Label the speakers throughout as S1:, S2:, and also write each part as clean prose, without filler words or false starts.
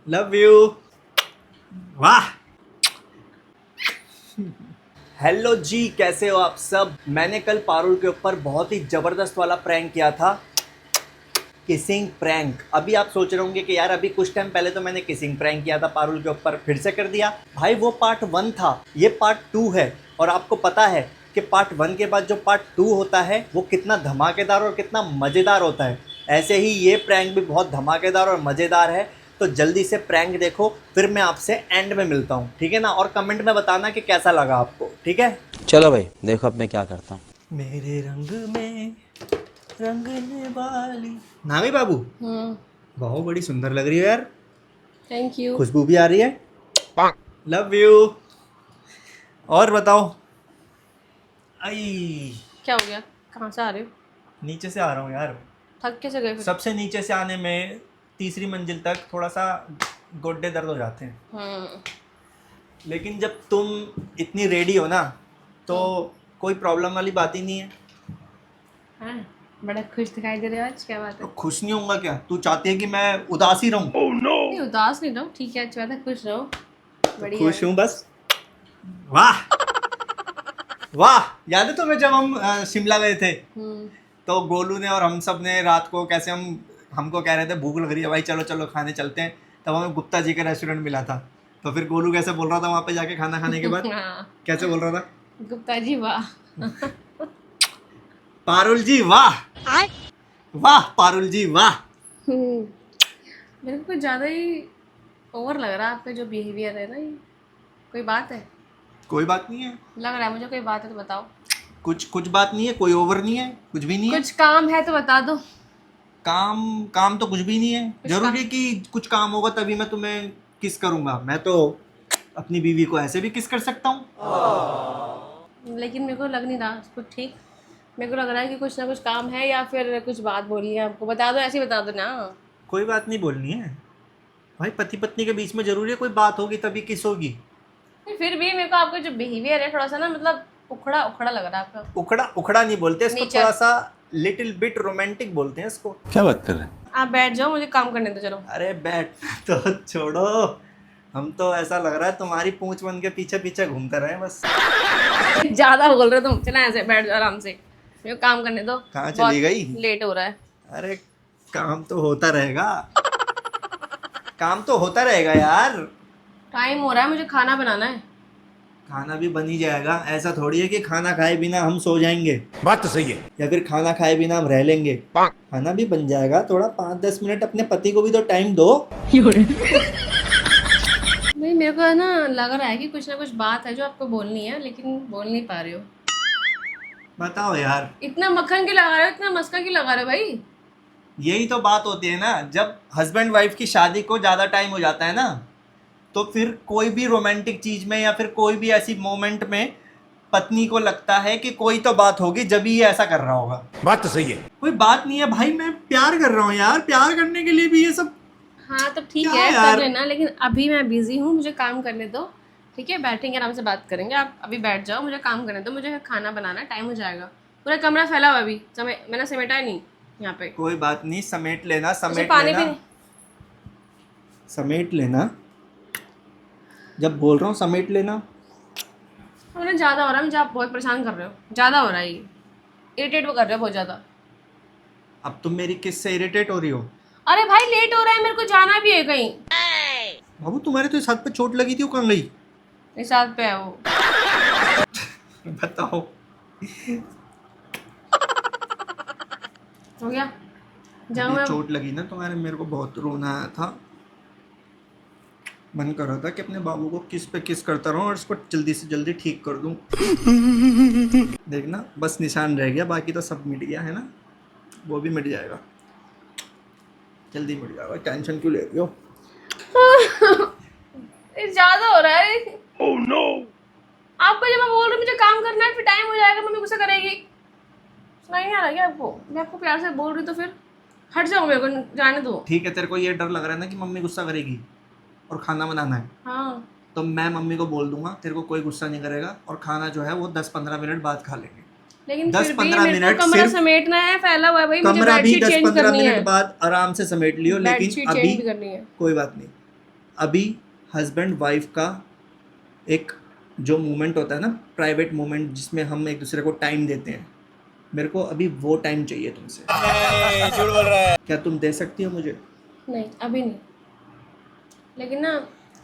S1: Love you. वाह। Hello जी, कैसे हो आप सब। मैंने कल पारुल के ऊपर बहुत ही जबरदस्त वाला प्रैंक किया था, किसिंग प्रैंक। अभी आप सोच रहे होंगे कि यार अभी कुछ टाइम पहले तो मैंने किसिंग प्रैंक किया था पारुल के ऊपर, फिर से कर दिया। भाई वो पार्ट 1 था, ये पार्ट 2 है। और आपको पता है कि पार्ट 1 के बाद जो पार्ट 2 होता है वो कितना धमाकेदार और कितना मज़ेदार होता है। ऐसे ही ये प्रैंक भी बहुत धमाकेदार और मज़ेदार है। तो जल्दी से प्रैंक देखो, फिर मैं आपसे एंड में मिलता हूँ, ठीक है ना। और कमेंट में बताना कि कैसा लगा आपको, ठीक है।
S2: चलो भाई देखो अब मैं क्या करता हूँ।
S1: मेरे रंग में रंगने वाली नामी बाबू, बहुत बड़ी सुंदर लग रही है यार।
S3: Thank you.
S1: खुशबू भी आ रही है। Love you. और बताओ। आई,
S3: क्या हो गया? कहाँ से आ रहे हो?
S1: नीचे से आ रहा हूँ यार।
S3: थक कैसे गए फिर?
S1: सबसे नीचे से आने में तीसरी मंजिल तक थोड़ा सा गोड्डे दर्द हो जाते हैं। लेकिन जब तुम इतनी रेडी हो ना तो कोई प्रॉब्लम वाली बात ही नहीं है।
S3: हाँ, बड़ा खुश दिखाई दे रहे हो आज, क्या बात
S1: तो
S3: है?
S1: खुश नहीं होऊंगा क्या? तू चाहती है कि मैं उदास ही रहूं?
S3: नहीं, उदास नहीं रहो, ठीक है, अच्छी बात है, खुश रहो। बढ़िया
S1: खुश
S3: है।
S1: हूँ बस। वाह वाह। याद है तुम्हें जब हम शिमला गए थे तो गोलू ने और हम सब ने रात को कैसे हमको कह रहे थे भूख लग रही है भाई, चलो चलो खाने चलते हैं। तब हमें गुप्ता जी का रेस्टोरेंट मिला था। तो फिर गोलू कैसे बोल रहा था वहाँ पे जाके खाना खाने के बाद?
S3: हाँ,
S1: कैसे बोल रहा था?
S3: गुप्ता जी वाह।
S1: पारुल जी वाह। वाह पारुल जी वाह।
S3: मेरे को कुछ ज़्यादा ही ओवर लग रहा है आपका जो बिहेवियर है ना, ये कोई बात है?
S1: कोई बात नहीं है।
S3: लग रहा है मुझे कोई बात है, तो बताओ।
S1: कुछ बात नहीं है, कोई ओवर नहीं है, कुछ भी नहीं है।
S3: कुछ काम है तो बता दो।
S1: काम काम तो कुछ भी नहीं है।
S3: कुछ
S1: जरूरी है कि कुछ काम होगा तभी मैं तुम्हें किस करूंगा। मैं तो अपनी बीवी को ऐसे भी किस कर सकता हूँ।
S3: लेकिन मेरे को लग नहीं रहा कुछ ठीक। मेरे को लग रहा है कि कुछ ना कुछ काम है या फिर कुछ बात बोलनी है आपको। बता दो, ऐसे ही बता दो ना।
S1: कोई बात नहीं बोलनी है भाई, पति पत्नी के बीच में जरूरी है कोई बात होगी तभी किस होगी।
S3: फिर भी मेरे को आपका जो बिहेवियर है थोड़ा सा ना, मतलब उखड़ा उखड़ा लग रहा है आपका।
S1: उखड़ा उखड़ा नहीं बोलते इसको,
S3: नेचर।
S1: थोड़ा सा लिटिल बिट रोमांटिक बोलते हैं इसको।
S2: क्या बात कर रहे हैं?
S3: आप बैठ जाओ, मुझे काम करने दो, चलो।
S1: अरे बैठ तो छोड़ो। हम तो ऐसा लग रहा है तुम्हारी पूंछ बन के पीछे पीछे घूमते रहे बस।
S3: ज्यादा बोल रहे हो तुम, चला ऐसे बैठ जाओ आराम से, मेरे को काम करने दो।
S1: कहाँ
S3: बहुत
S1: चली गई?
S3: लेट हो रहा है।
S1: अरे काम तो होता रहेगा। काम तो होता रहेगा यार।
S3: टाइम हो रहा है, मुझे खाना बनाना है।
S1: खाना भी बन ही जाएगा। ऐसा थोड़ी है कि खाना खाए बिना हम सो जाएंगे
S2: बात तो सही है।
S1: या फिर खाना खाए बिना हम रह लेंगे। खाना भी बन जाएगा। थोड़ा 5-10 मिनट अपने पति को भी तो टाइम दो।
S3: भाई मेरे को है ना, लग रहा है कि कुछ ना कुछ बात है जो आपको बोलनी है, लेकिन बोल नहीं पा रहे हो।
S1: बताओ यार।
S3: इतना मक्खन क्यों लगा रहे हो, इतना मस्का क्यों लगा रहे हो भाई?
S1: यही तो बात होती है ना, जब हस्बैंड वाइफ की शादी को ज़्यादा टाइम हो जाता है ना तो फिर कोई भी रोमांटिक चीज़ में या फिर कोई भी ऐसी मोमेंट में पत्नी को लगता है कि कोई तो बात होगी जब ही ये ऐसा कर रहा होगा।
S2: बात तो सही है।
S1: कोई बात नहीं है भाई, मैं प्यार कर रहा हूँ यार। प्यार करने के लिए भी ये सब।
S3: हाँ तो ठीक
S1: क्या
S3: है,
S1: यार?
S3: कर लेना, लेकिन अभी मैं बिजी हूँ, मुझे काम करने दो। ठीक है, बैठेंगे आराम से बात करेंगे। आप अभी बैठ जाओ, मुझे काम करने दो, मुझे खाना बनाना, टाइम हो जाएगा। पूरा कमरा फैला हुआ है अभी, समय मैंने समेटा है नहीं यहाँ पे।
S1: कोई बात नहीं, समेट लेना
S3: मुझे
S1: समेट
S3: पानी
S1: लेना
S3: भी नहीं।
S1: समेट लेना। जब बोल रहा हूँ समेट लेना।
S3: मैंने ज़्यादा हो रहा है, मुझे आप बहुत परेशान कर रहे हो, ज़्यादा हो रहा है ये। इरिटेट वो कर रहे हो बहुत ज़्यादा।
S1: अब तुम मेरी किस से इरिटेट हो रही हो?
S3: अरे भाई लेट हो रहा है, मेरे को जाना भी है कहीं।
S1: बाबू तुम्हारे तो इस हाथ पे चोट लगी थी, वो कहाँ गई?
S3: इस हाथ पे है वो।
S1: बताओ।
S3: हो गया, जाऊँ
S1: अभी
S3: मैं?
S1: चोट लगी ना तुम्हारे, मेरे को बहुत रोना आया था। मन कर रहा था कि अपने बाबू को किस पे किस करता रहूं और इसको जल्दी से जल्दी ठीक कर दूं। देखना बस निशान रह गया, बाकी तो सब मिट गया है ना। वो भी मिट जाएगा, जल्दी मिट जाएगा। टेंशन क्यों ले रही हो?
S3: ये ज़्यादा हो रहा है। oh, no. आपको जब मैं बोल रही हूँ मुझे काम करना है, फिर टाइम हो जाएगा, मम्मी गुस्सा करेगी। सुनाई नहीं आ रहा क्या आपको? मैं आपको प्यार से बोल रही तो फिर हट जाओ, मेरे को जाने दो।
S1: ठीक है, तेरे को ये डर लग रहा है ना कि मम्मी गुस्सा करेगी और खाना बनाना है।
S3: हाँ
S1: तो मैं मम्मी को बोल दूंगा, तेरे को कोई गुस्सा नहीं करेगा और खाना जो है वो 10-15 मिनट बाद खा लेंगे।
S3: लेकिन
S1: 10-15
S3: फिर भी मेरे को
S1: मिनट
S3: कमरा
S1: सिर्फ।
S3: समेटना है, फैला हुआ है भाई, मुझे
S1: कमरा भी
S3: बेडशीट चेंज
S1: 10-15
S3: करनी है।
S1: मिनट बाद आराम से समेट लियो, लेकिन
S3: बेडशीट
S1: अभी
S3: चेंज भी करनी है।
S1: कोई बात नहीं। अभी हस्बैंड वाइफ का एक जो मोमेंट होता है ना, प्राइवेट मोमेंट, जिसमें हम एक दूसरे को टाइम देते हैं, मेरे को अभी वो टाइम चाहिए तुमसे। झूठ बोल रहा है। क्या तुम दे सकती हो मुझे?
S3: नहीं अभी नहीं, लेकिन ना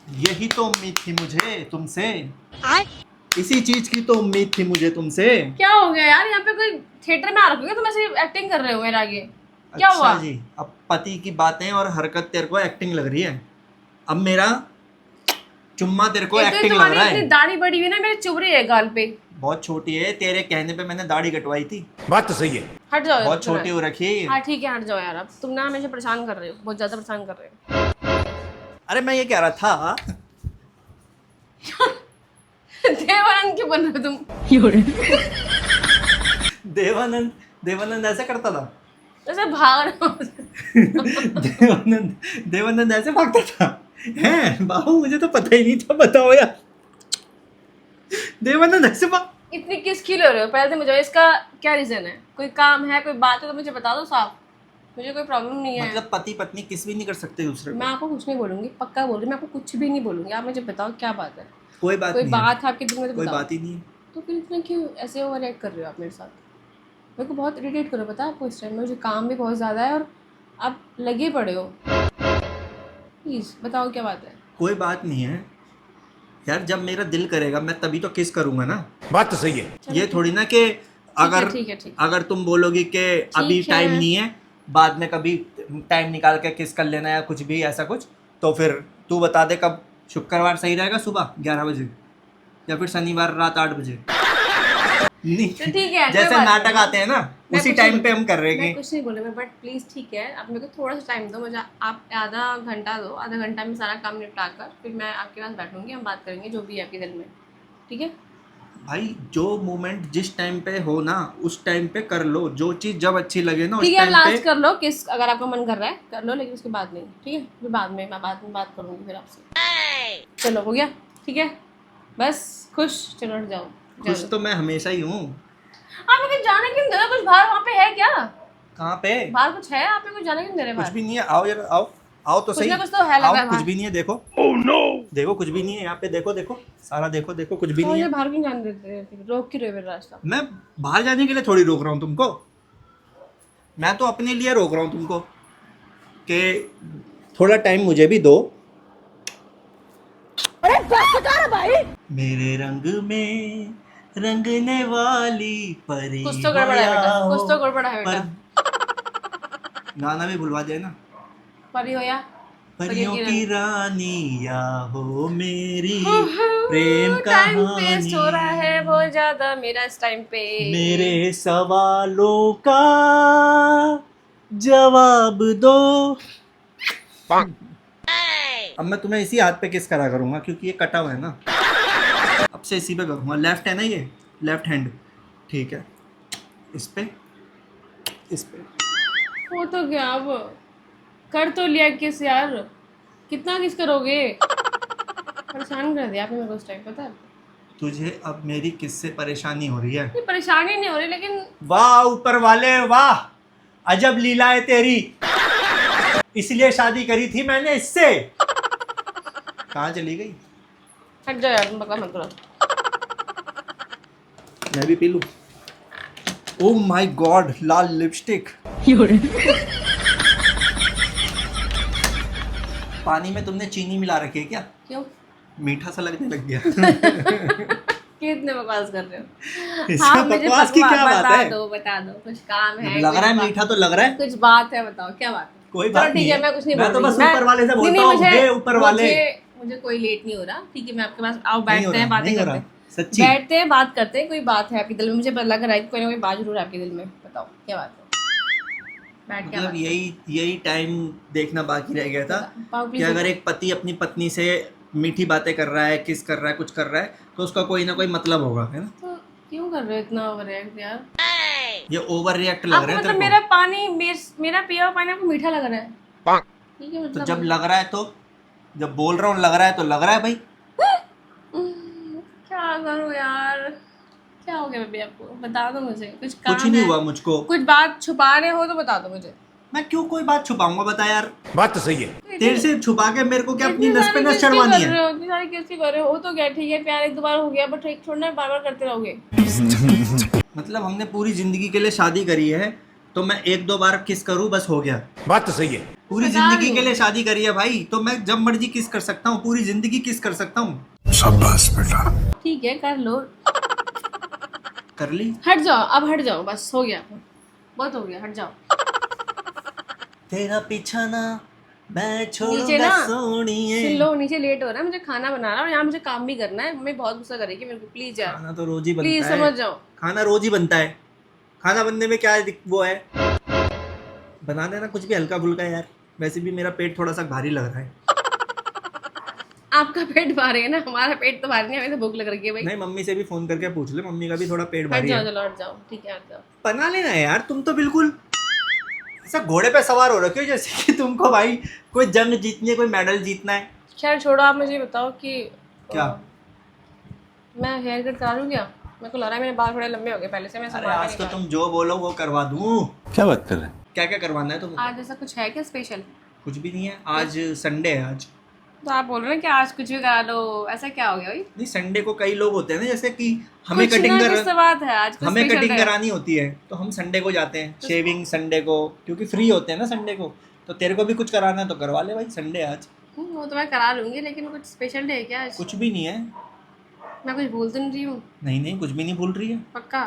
S1: यही तो उम्मीद थी मुझे तुमसे, इसी चीज की तो उम्मीद थी मुझे तुमसे।
S3: क्या हो गया यार, यहाँ पे कोई थिएटर में आ रखोगे तुम ऐसे एक्टिंग कर रहे हो मेरे आगे, क्या
S1: अच्छा
S3: हुआ?
S1: जी, अब पति की बातें और हरकत तेरे को एक्टिंग लग रही है, अब मेरा चुम्मा तेरे को
S3: एक तो
S1: एक्टिंग लग
S3: तुम्हारी
S1: रहा
S3: इतनी
S1: है।
S3: दाढ़ी बड़ी हुई है ना, मेरी चुभ रही है गाल पे।
S1: बहुत छोटी है, तेरे कहने पे मैंने दाढ़ी कटवाई थी।
S2: बात तो सही है।
S3: हट जाओ
S1: बहुत छोटी हो रखी है ये।
S3: हाँ ठीक है, हट जाओ यार, अब तुम ना हमेशा परेशान कर रहे हो, बहुत ज्यादा परेशान कर रहे हो।
S1: अरे मैं ये कह रहा था,
S3: देवानंद क्यों बन रहे हो तुम?
S1: देवानंद देवानंद ऐसे करता था।
S3: जैसे भाग रहे हो।
S1: देवानंद ऐसे भागता था हैं? बाबू मुझे तो पता ही नहीं था, बताओ यार। देवानंद ऐसे भाग।
S3: इतनी किस खिल हो रहे हो, पहले तो मुझे इसका क्या रीजन है? कोई काम है, कोई बात है तो मुझे बता दो साफ, मुझे कोई प्रॉब्लम नहीं है।
S1: मतलब पति पत्नी किस भी नहीं कर सकते दूसरे
S3: मैं
S1: को?
S3: आपको कुछ नहीं बोलूंगी, पक्का बोल रही हूँ, मैं आपको कुछ भी नहीं बोलूंगी। आप मुझे बताओ क्या बात है,
S1: कोई बात
S3: कोई
S1: नहीं है।
S3: बात है आपके दिल में तो
S1: कोई
S3: बताओ।
S1: बात ही नहीं है।
S3: तो फिर इतना क्यों ऐसे ओवर रिएक्ट कर रहे हो आप मेरे साथ? मेरे को बहुत इरिटेट करो, पता है आपको, इस टाइम में मुझे काम भी बहुत ज़्यादा है और आप लगे पड़े हो। प्लीज़ बताओ क्या बात है।
S1: कोई बात नहीं है यार, जब मेरा दिल करेगा मैं तभी तो किस करूंगा ना।
S2: बात तो सही है।
S1: ये थोड़ी ना कि अगर
S3: ठीक है, ठीक
S1: अगर तुम बोलोगी कि अभी
S3: ठीक है।
S1: टाइम नहीं है, बाद में कभी टाइम निकाल के किस कर लेना या कुछ भी ऐसा कुछ, तो फिर तू बता दे कब शुक्रवार सही रहेगा सुबह 11 बजे या फिर शनिवार रात 8 बजे। नहीं,
S3: तो ठीक है, कोई
S1: जैसे
S3: बात
S1: नाटक
S3: नहीं।
S1: आते हैं ना,
S3: मैं
S1: उसी
S3: कुछ
S1: टाइम
S3: नहीं-
S1: पे हम कर रहे
S3: मैं
S1: हैं।
S3: कुछ नहीं बोल रही, बट प्लीज़ ठीक है, आप मेरे को थोड़ा सा टाइम दो मुझे, आप आधा घंटा दो, आधा घंटा में सारा काम निपटा कर फिर मैं आपके पास बैठूंगी, हम बात करेंगे जो भी है आपके दिल में, ठीक है?
S1: भाई जो मोमेंट जिस टाइम पे हो ना, उस टाइम पे कर लो, जो चीज जब अच्छी लगे ना उस
S3: ठीक है,
S1: टाइम
S3: लास्ट
S1: पे।
S3: कर लो किस, अगर आपका मन कर रहा है कर लो, लेकिन उसके बाद नहीं, ठीक है? फिर बाद में मैं बात करूंगी फिर आपसे। चलो हो गया, ठीक है, बस खुश, चलो हट जाओ।
S1: खुश तो मैं हमेशा ही हूँ।
S3: आप मेरे को जाने क्यों दे रहे हो? कुछ बाहर वहाँ पे है क्या?
S1: कहाँ पे?
S3: बाहर कुछ है? आप मेरे को जाने क्यों दे रहे
S1: कुछ
S3: बाहर?
S1: भी नहीं है, आओ यार, आओ आओ तो
S3: कुछ
S1: सही।
S3: ना कुछ तो है लगा
S1: आओ,
S3: है
S1: कुछ
S3: बाहर।
S1: भी नहीं है, देखो। देखो कुछ भी नहीं है यहाँ पे, देखो देखो सारा, देखो देखो कुछ भी
S3: तो
S1: नहीं
S3: मुझे
S1: है।
S3: बाहर क्यों जाने देते हैं? रोक क्यों रहे हो मेरा रास्ता?
S1: मैं बाहर जाने के लिए थोड़ी रोक रहा हूँ तुमको, मैं तो अपने लिए रोक रहा हूँ तुमको कि थोड़ा टाइम मुझे भी दो। अरे मेरे रंग में रंगने वाली परी
S3: कुछ तो गड़बड़ है बेटा,
S1: हो
S3: कुछ तो गड़बड़ है बेटा।
S1: गाना भी भुलवा देना।
S3: परी हो या
S1: परियों
S3: की
S1: की रानी या हो मेरी प्रेम
S3: टाइम वेस्ट हो रहा
S1: कहानी,
S3: है बहुत ज्यादा मेरा इस टाइम पे।
S1: मेरे सवालों का जवाब दो। अब मैं तुम्हें इसी हाथ पे किस करा करूंगा क्योंकि ये कटा हुआ है ना, अब से इसी पे करूंगा। लेफ्ट है ना, ये लेफ्ट हैंड, ठीक है, इस पे
S3: वो तो क्या, अब कर तो लिया किस यार, कितना किस करोगे? परेशान कर दिया आपने मेरे को उस टाइम, पता है?
S1: तुझे अब मेरी किस से परेशानी हो रही है?
S3: नहीं परेशानी नहीं हो रही, लेकिन
S1: वाह ऊपर वाले वाह, अजब लीला है तेरी, इसलिए शादी करी थी मैंने इससे। कहाँ चली गई?
S3: हट जाओ यार, तुम बकवास मत करो।
S1: मैं भी पी लूं? Oh my God, Lal lipstick. पानी में तुमने चीनी मिला रखी है क्या?
S3: क्यों?
S1: मीठा सा लगने लग गया।
S3: कितने बकवास कर रहे हो?
S1: इसमें
S3: मुझे
S1: बकवास की क्या बात है?
S3: बता दो कुछ काम है,
S1: लग रहा है
S3: कुछ
S1: मीठा तो लग रहा है।
S3: कुछ बात है, बताओ क्या बात है?
S1: कोई
S3: चलो
S1: बात
S3: ठीक
S1: नहीं
S3: है,
S1: है।
S3: मैं कुछ नहीं
S1: मैं
S3: बोल
S1: तो
S3: रही।
S1: बस ऊपर वाले से बोलता हूँ, हे ऊपर वाले।
S3: मुझे कोई लेट नहीं हो रहा, ठीक है? मैं आपके पास आओ,
S1: नहीं हो
S3: बैठते हैं,
S1: रहा,
S3: बातें
S1: नहीं हो
S3: करते
S1: रहा,
S3: हैं,
S1: सच्ची।
S3: बैठते हैं, बात करते हैं। कोई बात है आपके दिल में? मुझे लग रहा है कि कोई ना कोई बात जरूर है आपके दिल में, बताओ क्या बात है? बैठ क्या
S1: मतलब
S3: बात है?
S1: यही टाइम देखना बाकी रह गया था
S3: पाओ
S1: कि
S3: प्लीज।
S1: अगर एक पति अपनी पत्नी से मीठी बातें कर रहा है, किस कर रहा है, कुछ कर रहा है, तो उसका कोई ना कोई मतलब होगा, है ना?
S3: तो क्यों कर रहे हो इतना ओवर रिएक्ट यार?
S1: ये ओवर रिएक्ट लग
S3: आपको
S1: रहा है
S3: मतलब
S1: तेरे
S3: मेरा पानी, मेरा पिया हुआ पानी आपको मीठा लग रहा है? ठीक है,
S1: को? तो
S3: मतलब
S1: जब लग रहा है तो, जब बोल रहा हूँ लग रहा है तो लग रहा है भाई।
S3: क्या करूं यार, क्या हो गया बेबी? आपको बता दो मुझे, कुछ काम
S1: कुछ नहीं
S3: है?
S1: हुआ मुझको।
S3: कुछ बात छुपा रहे हो तो बता दो मुझे।
S1: मैं क्यों कोई बात छुपाऊंगा, बता यार।
S2: बात तो सही है।
S1: तेरे से छुपा के मेरे को क्या अपनी
S3: इतनी
S1: नस पे
S3: सारी
S1: नस
S3: किसकी
S1: चढ़वानी
S3: कर
S1: है?
S3: रहे हो? इतनी सारी किसकी कर रहे हो तो क्या, ठीक है प्यार एक दो बार हो गया, बट एक छोड़ना बार बार करते रहोगे।
S1: मतलब हमने पूरी जिंदगी के लिए शादी करी है, तो मैं एक दो बार किस करूं बस हो गया?
S2: बात तो सही है।
S1: पूरी
S3: पता
S1: जिंदगी
S3: नहीं।
S1: के लिए शादी करी है भाई, तो मैं जब मर्जी किस कर सकता हूँ, पूरी जिंदगी किस कर सकता हूँ।
S4: शाबाश बेटा।
S3: ठीक है कर लो,
S1: कर ली।
S3: हट जाओ अब, हट जाओ बस, हो गया, बहुत हो गया, हट जाओ।
S1: तेरा पीछा ना मैं
S3: नीचे
S1: छोड़ूंगा
S3: ना
S1: सोनिए।
S3: सुन लो, नीचे लेट हो रहा है, मुझे खाना बनाना है और यहाँ मुझे काम भी करना है, मम्मी बहुत गुस्सा करेगी मेरे को, प्लीज यार
S1: खाना तो रोज ही
S3: प्लीज
S1: बनता है।
S3: समझ जाओ।
S1: खाना रोज ही बनता है, खाना बनने में क्या वो है, बना देना कुछ भी हल्का फुल्का यार। वैसे भी मेरा पेट थोड़ा सा भारी लग रहा है।
S3: आपका पेट भारी है ना, हमारा पेट तो भारी नहीं है, हमें तो भूख लग रही है भाई।
S1: नहीं, मम्मी से भी फोन करके पूछ ले, मम्मी का भी थोड़ा पेट
S3: हट
S1: भारी
S3: जाओ,
S1: है।
S3: चलो हट जाओ, ठीक है हट जाओ।
S1: बना लेना यार, तुम तो बिल्कुल ऐसा घोड़े पे सवार हो रखे हो जैसे कि तुमको भाई कोई जंग जीतनी है, कोई मेडल जीतना है।
S3: खैर छोड़ो, आप मुझे बताओ कि
S1: क्या?
S3: मैं हेयर कट करा लूँ क्या? मेरे को लग रहा है मेरे बाल थोड़े लंबे हो गए पहले से, मैं
S1: अरे
S3: संभाल
S1: आज
S3: के
S1: तो
S3: नहीं
S1: तुम जो बोलो वो करवा दूं।
S2: क्या बात कर रहे हैं?
S1: क्या क्या करवाना है तुमको?
S3: आज ऐसा कुछ है क्या स्पेशल?
S1: कुछ भी नहीं है, आज संडे है आज।
S3: तो आप बोल रहे हैं कि आज कुछ भी करा लो, ऐसा क्या हो गया भाई?
S1: नहीं, संडे को कई लोग होते हैं ना, जैसे कि हमें
S3: कुछ
S1: कटिंग
S3: ना कुछ तो बात है, आज कुछ
S1: हमें
S3: special
S1: कटिंग
S3: है।
S1: करानी होती है, तो हम संडे को जाते हैं शेविंग संडे को, क्योंकि फ्री होते हैं ना संडे को। तो तेरे को भी कुछ कराना है तो करवा ले भाई, संडे है आज।
S3: वो तो मैं करा लूंगी, लेकिन कुछ स्पेशल डे है क्या आज?
S1: कुछ भी नहीं है।
S3: मैं कुछ भूल तो नहीं रही हूँ?
S1: नहीं नहीं, कुछ भी नहीं भूल रही है,
S3: पक्का?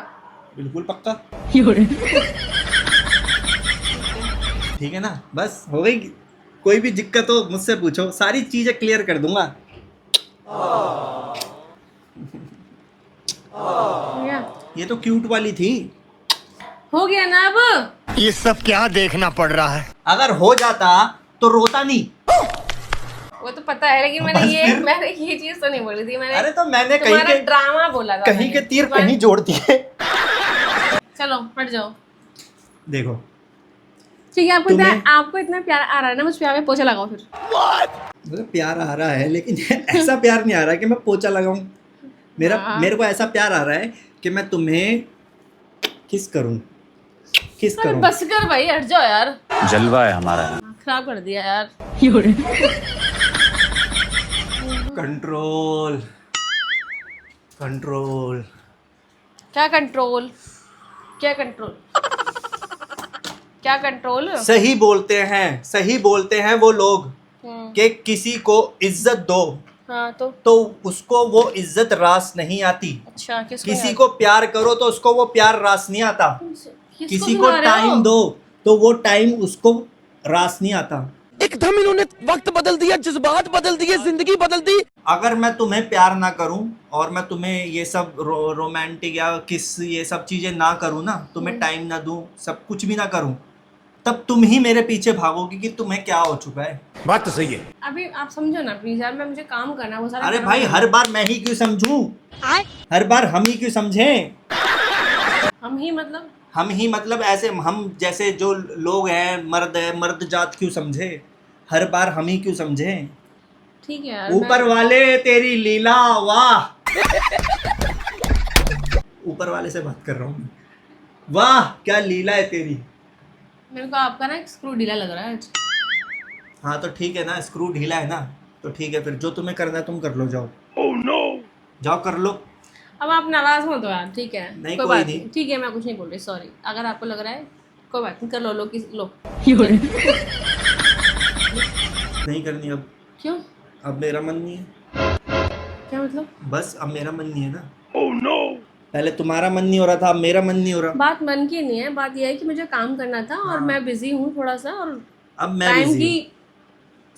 S1: बिल्कुल पक्का। ठीक है ना, बस हो गई। कोई भी दिक्कत हो मुझसे पूछो, सारी चीजें क्लियर कर दूंगा।
S3: हो गया?
S1: ये तो क्यूट वाली थी।
S3: हो गया ना अब?
S4: ये सब क्या देखना पड़ रहा है?
S1: अगर हो जाता तो रोता नहीं।
S3: वो तो पता है, लेकिन मैंने
S1: बस फिर?
S3: मैंने ये चीज तो नहीं बोली थी मैंने।
S1: अरे तो मैंने कहीं
S3: तुम्हारा
S1: के
S3: ड्रामा बोला था
S1: कहीं
S3: मैंने।
S1: के तीर
S3: तुम्हारा-
S1: कहीं जोड़ दिए।
S3: चलो हट जाओ।
S1: देखो
S3: ठीक है,
S1: तुम्हें-
S3: आपको इतना प्यार आ रहा है ना, मुझ प्यार में पोछा लगाओ फिर।
S1: मुझे प्यार आ रहा है, लेकिन ऐसा प्यार नहीं आ रहा है कि मैं पोछा लगाऊं। मेरे को ऐसा प्यार आ रहा है कि मैं तुम्हें किस करूं, किस
S3: अरे
S1: करूं।
S3: बस कर भाई, हट जाओ यार,
S2: जलवा है हमारा।
S3: खराब कर दिया यार।
S1: Control control.
S3: क्या कंट्रोल? क्या कंट्रोल? क्या कंट्रोल?
S1: सही बोलते हैं वो लोग कि किसी को इज्जत दो
S3: हाँ
S1: तो उसको वो इज्जत रास नहीं आती।
S3: अच्छा, किसको
S1: किसी
S3: यार?
S1: को प्यार करो तो उसको वो प्यार रास नहीं आता।
S3: किसको
S1: किसी को
S3: सुना रहे हो?
S1: टाइम दो तो वो टाइम उसको रास नहीं आता।
S5: एकदम इन्होंने वक्त बदल दिया, जज्बात बदल दिए, जिंदगी बदल दी।
S1: अगर मैं तुम्हें प्यार ना करूं और मैं तुम्हें ये सब रोमांटिक या किस ये सब चीजें ना करूं ना, तुम्हें टाइम ना दूं, सब कुछ भी ना करूं, तब तुम ही मेरे पीछे भागोगे कि तुम्हें क्या हो चुका है।
S2: बात तो सही है।
S3: अभी आप समझो ना प्लीज यार, मैं मुझे काम करना है वो सारा।
S1: अरे
S3: काम
S1: भाई,
S3: करना
S1: हर बार मैं ही क्यों समझूं? हर बार हम ही क्यों समझें?
S3: है। हम ही मतलब?
S1: हम ही मतलब ऐसे हम जैसे जो लोग हैं, मर्द है, मर्द जात क्यों समझे? हर बार हम ही क्यों समझे?
S3: ठीक है यार,
S1: ऊपर वाले तेरी लीला, वाह। ऊपर वाले से बात कर रहा हूँ, वाह क्या लीला है तेरी।
S3: मेरे को आपका ना एक स्क्रू ढीला लग रहा है आज।
S1: हाँ तो ठीक है ना, स्क्रू ढीला है ना, तो ठीक है फिर जो तुम्हें करना है तुम कर लो, जाओ। जाओ कर लो।
S3: अब आप नाराज मत हो यार, ठीक है?
S1: नहीं,
S3: कोई
S1: कोई
S3: बात
S1: नहीं।
S3: ठीक है, मैं कुछ नहीं बोल रही, सॉरी। अगर आपको लग रहा है कोई बात नहीं, कर लो, लो।
S1: नहीं करनी अब।
S3: क्यों?
S1: अब मेरा मन नहीं है,
S3: क्या मतलब?
S1: बस अब मेरा मन नहीं है ना। पहले तुम्हारा मन नहीं हो रहा था, अब मेरा मन नहीं हो रहा।
S3: बात मन की नहीं है, बात यह है कि मुझे काम करना था और मैं बिजी हूँ थोड़ा सा, और
S1: अब मैं
S3: टाइम
S1: बिजी
S3: की
S1: हूँ।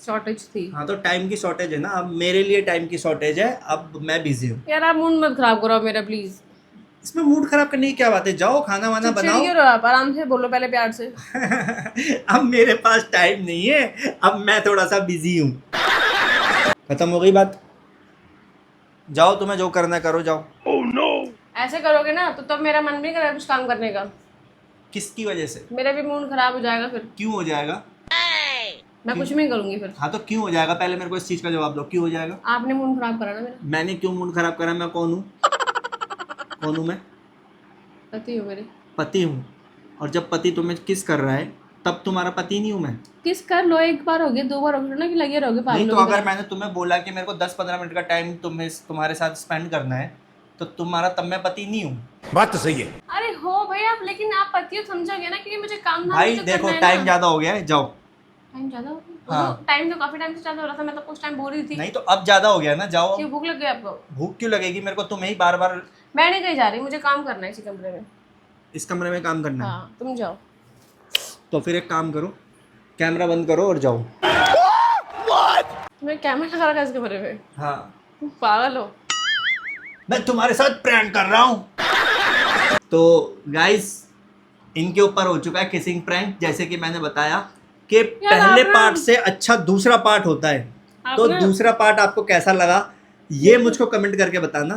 S3: शॉर्टेज थी।
S1: हाँ तो टाइम की शॉर्टेज है ना, अब मेरे लिए टाइम की शॉर्टेज है, अब मैं बिजी हूँ।
S3: यार आप मूड मत खराब करो मेरा प्लीज।
S1: इसमें मूड खराब करने की क्या बात है? जाओ खाना वाना बनाओ।
S3: क्यों आप आराम से बोलो पहले, प्यार से।
S1: अब मेरे पास टाइम नहीं है, अब मैं थोड़ा सा बिजी हूँ। खत्म हो गई बात। जाओ, तुम्हें जो करना है करो, जाओ।
S3: ऐसे करोगे ना तो तब मेरा मन भी नहीं करेगा कुछ काम करने का।
S1: किसकी वजह से?
S3: मेरा भी मूड खराब हो जाएगा फिर।
S1: क्यों हो जाएगा?
S3: मैं कुछ नहीं करूंगी फिर।
S1: हाँ तो क्यों हो जाएगा? पहले मेरे को इस चीज का जवाब दो, क्यों हो जाएगा?
S3: आपने मूड खराब करा ना मेरा।
S1: मैंने क्यों मूड खराब करा? मैं कौन हूँ? कौन हूँ मैं?
S3: पति हो मेरे।
S1: पति हूँ। और जब पति तुम्हें किस कर रहा है तब तुम्हारा पति नहीं हूँ मैं।
S3: किस कर लो, एक बार हो गया, 2 बार हो गया ना कि लगे रहोगे
S1: नहीं तो
S3: पागलों की
S1: अगर
S3: तरह।
S1: मैंने तुम्हें बोला कि मेरे को 10-15 मिनट का टाइम तुम्हारे साथ स्पेंड करना है तो तुम्हारा तब मैं पति नहीं हूँ।
S2: बात तो सही है।
S3: अरे हो भाई आप, लेकिन आप पति हो समझोगे ना कि मुझे काम धाम
S1: भाई
S3: भी तो
S1: देखो
S3: करना है
S1: टाइम
S3: ना।
S1: ज़्यादा हो गया है, जाओ।
S3: टाइम ज्यादा हो गया?
S1: हाँ।
S3: टाइम तो काफी टाइम से चालू हो रहा था, मैं तो कुछ टाइम बोल रही थी।
S1: नहीं तो अब ज़्यादा हो गया ना, जाओ।
S3: क्यों भूख लग गई आपको?
S1: भूख क्यों लगेगी मेरे को, तुम्हें ही बार बार
S3: मैं नहीं कहीं जा रही, मुझे काम करना है इसी कमरे में।
S1: इस कमरे में काम करना है।
S3: हाँ तुम जाओ।
S1: तो फिर एक काम करो, कैमरा बंद करो और जाओ।
S3: तुम्हें कैमरा लगा रखा है इस कमरे में?
S1: हाँ
S3: तुम पागल हो।
S1: मैं तुम्हारे साथ प्रैंक कर रहा हूँ। तो गाइस इनके ऊपर हो चुका है किसिंग प्रैंक, जैसे कि मैंने बताया कि पहले
S3: आप ना-
S1: पार्ट से अच्छा दूसरा पार्ट होता है।
S3: आप
S1: तो
S3: ना-
S1: दूसरा पार्ट आपको कैसा लगा ये मुझको कमेंट करके बताना।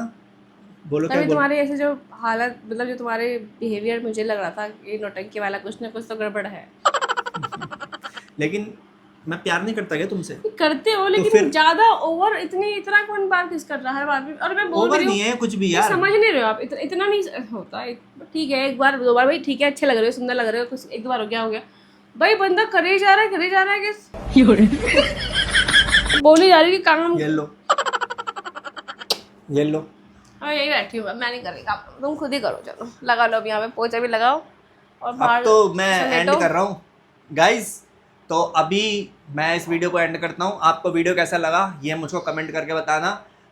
S1: बोलो क्या
S3: तभी
S1: बोलो।
S3: तुम्हारे ऐसे जो हालत, मतलब जो तुम्हारे बिहेवियर, मुझे लग रहा था ये नौटंकी वाला कुछ ना कुछ तो गड़बड़ है।
S1: लेकिन मैं प्यार नहीं करता क्या तुमसे?
S3: करते हो लेकिन
S1: फिर-
S3: ज्यादा ओवर, इतना कौन बार किस कर रहा है बार भी? और मैं बोल
S1: ओवर
S3: रही
S1: नहीं
S3: हूँ,
S1: है कुछ भी
S3: ये
S1: यार।
S3: समझ नहीं रहे हो आप, इतना नहीं होता है। ठीक है, एक बार 2 बार भाई ठीक है, अच्छे लग रहे हो, सुंदर लग रहे हो, कुछ 1-2 बार हो गया भाई, बंदा करे जा रहा है कि बोली जा रही है कि काम।
S1: ये लो ये लो।
S3: हाँ यही बैठी हूँ मैं नहीं करेगी काम, तुम खुद ही करो। चलो लगा लो, अब यहाँ पे पोछा भी लगाओ और
S1: अब
S3: बाहर
S1: तो मैं एंड
S3: समेटो।
S1: कर रहा हूँ गाइस। तो अभी मैं इस वीडियो को एंड करता हूँ। आपको वीडियो कैसा लगा ये मुझको कमेंट करके बताना।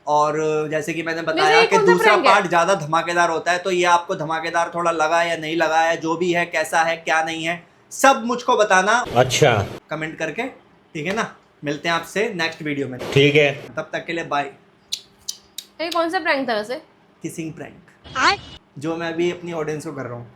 S1: और जैसे कि मैंने बताया
S3: ये
S1: कि
S3: कौन सा
S1: दूसरा
S3: prank है?
S1: पार्ट ज़्यादा धमाकेदार होता है, तो ये आपको धमाकेदार थोड़ा लगा या नहीं लगा है, जो भी है, कैसा है क्या नहीं है, सब मुझको बताना
S2: अच्छा
S1: कमेंट करके, ठीक है ना। मिलते हैं आपसे नेक्स्ट वीडियो में,
S2: ठीक है।
S1: तब तक के लिए बाय।
S3: ये कौन सा प्रैंक था वैसे?
S1: किसिंग प्रैंक जो मैं अभी अपनी ऑडियंस को कर रहा हूँ।